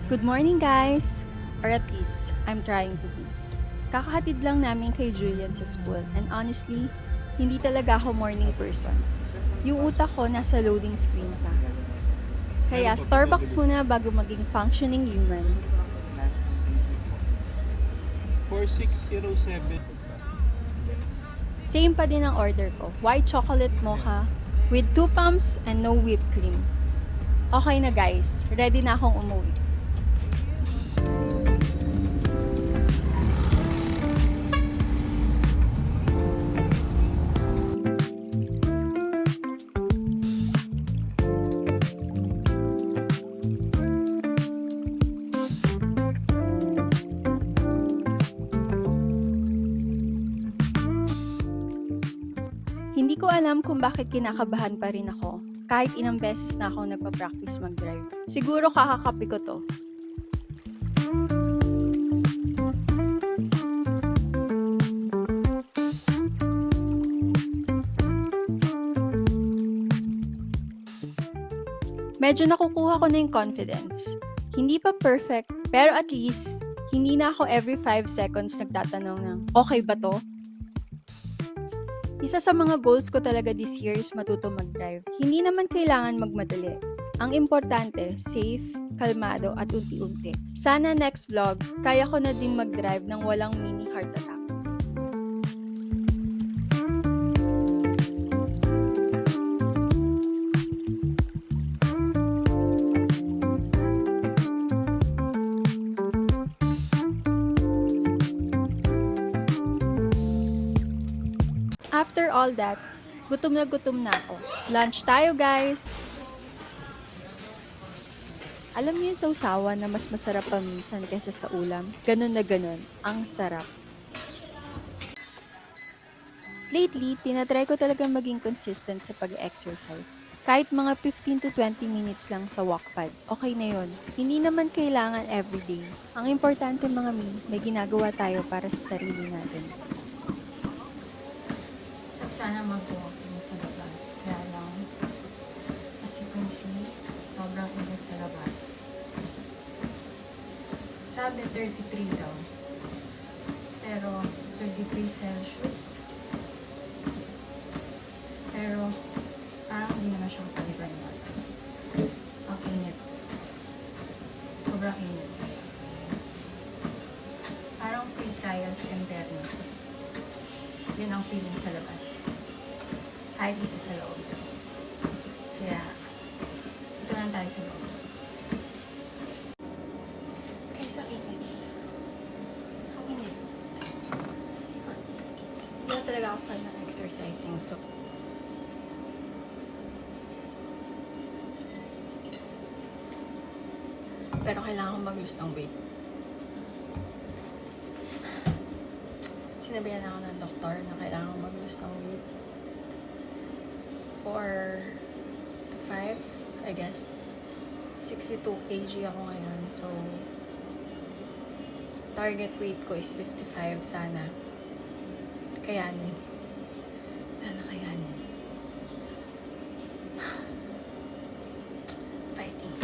Good morning, guys! Or at least, I'm trying to be. Kakahatid lang namin kay Julian sa school and honestly, hindi talaga ako morning person. Yung utak ko nasa loading screen pa. Kaya Starbucks muna bago maging functioning human. 4607. Same pa din ang order ko. White chocolate mocha with 2 pumps and no whipped cream. Okay na guys, ready na akong umuwi. Hindi ko alam kung bakit kinakabahan pa rin ako kahit ilang beses na ako nagpa-practice mag-drive. Siguro kakakapi ko to. Medyo nakukuha ko na yung confidence. Hindi pa perfect, pero at least, hindi na ako every 5 seconds nagtatanong ng, okay ba to? Isa sa mga goals ko talaga this year is matuto mag-drive. Hindi naman kailangan magmadali. Ang importante, safe, kalmado at unti-unti. Sana next vlog, kaya ko na din mag-drive ng walang mini heart attack. After all that, gutom na ako. Lunch tayo, guys! Alam niyo yung sausawan na mas masarap pa minsan kaysa sa ulam? Ganun na ganun. Ang sarap. Lately, tinatry ko talaga maging consistent sa pag-exercise. Kahit mga 15 to 20 minutes lang sa walkpad, okay na yon. Hindi naman kailangan everyday. Ang importante mga may ginagawa tayo para sa sarili natin. Sana mag-walking sa labas. Kaya lang, as you can see, sobrang init sa labas. Sabi 33 daw. Pero 33 Celsius. Pero parang hindi naman siyang paliban na. Ang init. Sobrang init. Parang free trial sa internet. Yun ang feeling sa labas. Kahit dito sa loob. Kaya, ito lang tayo sa loob. Kaya sa init. Ang init. Hindi na talaga ako fan ng exercising, so pero kailangan ko mag-lose ng weight. Sinabihan ako ng doktor na kailangan ko mag-lose ng weight. 4 to 5, I guess. 62 kg ako ngayon. So, target weight ko is 55 sana. Kayanin. Sana kayanin. Fighting.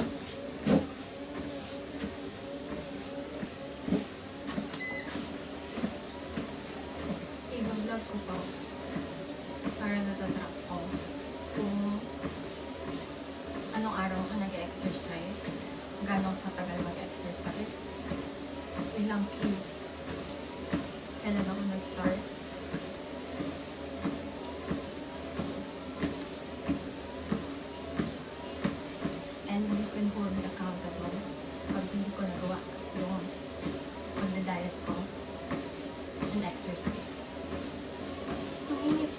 I-vlog ko pa para natatrack ko kung anong araw ka nag-exercise, gano'ng katagal mag-exercise, ilang kilo, kailan ako nag-start. And you can hold me accountable pag hindi ko nagawa yung pag-diet ko and exercise. Ang init.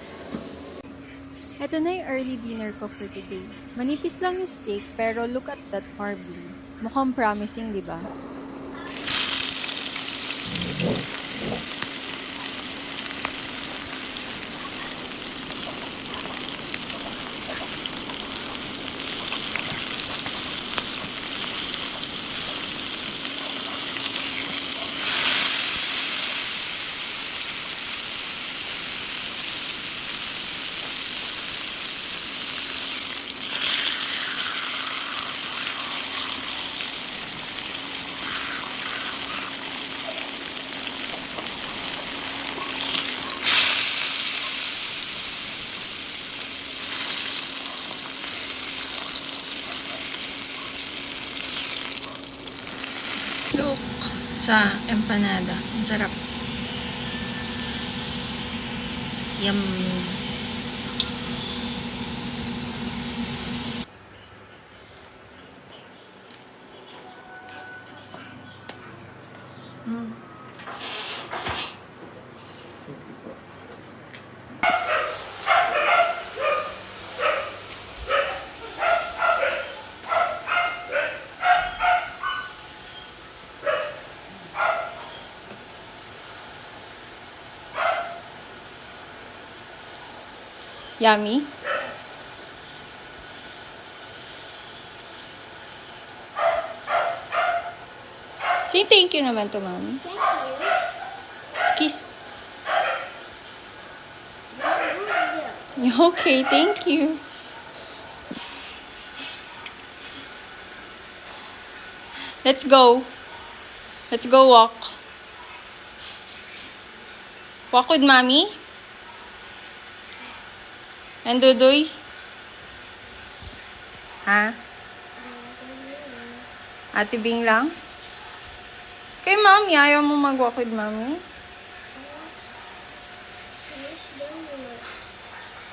Ito na yung early dinner ko for today. Manipis lang yung steak, pero look at that marbling. Mukhang promising, di ba? Look sa empanada. Ang sarap. Yum. Mm. Yummy. Say thank you naman to Mommy. Thank you. Kiss. You're good. Okay, thank you. Let's go. Let's go walk. Walk with Mommy. And Dudoy. Ha? Ate Bing lang? Kay Mommy, ayaw mo mag-walk with Mommy?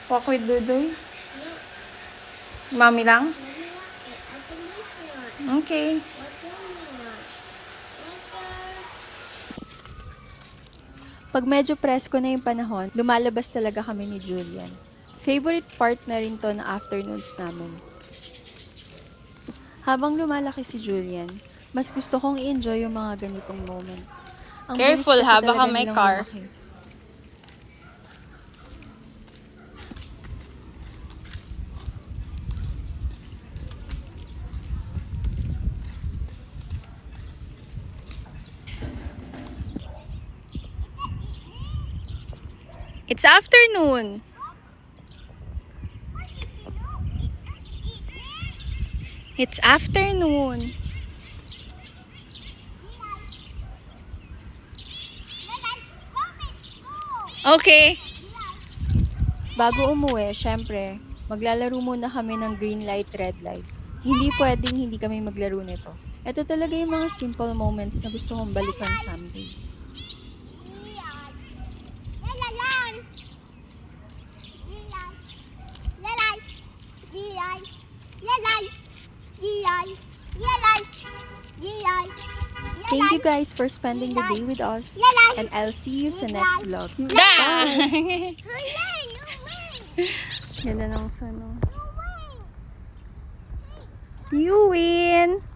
Walk with Dudoy? Mommy lang? Okay. Pag medyo presko na yung panahon, lumalabas talaga kami ni Julian. Favorite part na rin to na afternoons namin. Habang lumalaki si Julian, mas gusto kong i-enjoy yung mga ganitong moments. Ang Careful bilis kasi ha, baka talaga may nilang car. lumaki. It's afternoon. It's afternoon. Okay. Bago umuwi, syempre, maglalaro muna kami ng green light, red light. Hindi pwedeng hindi kami maglaro nito. Ito talaga yung mga simple moments na gusto kong balikan someday. Thank you guys for spending the day with us. And I'll see you sa next vlog. Bye! Ganda ng sano. You win!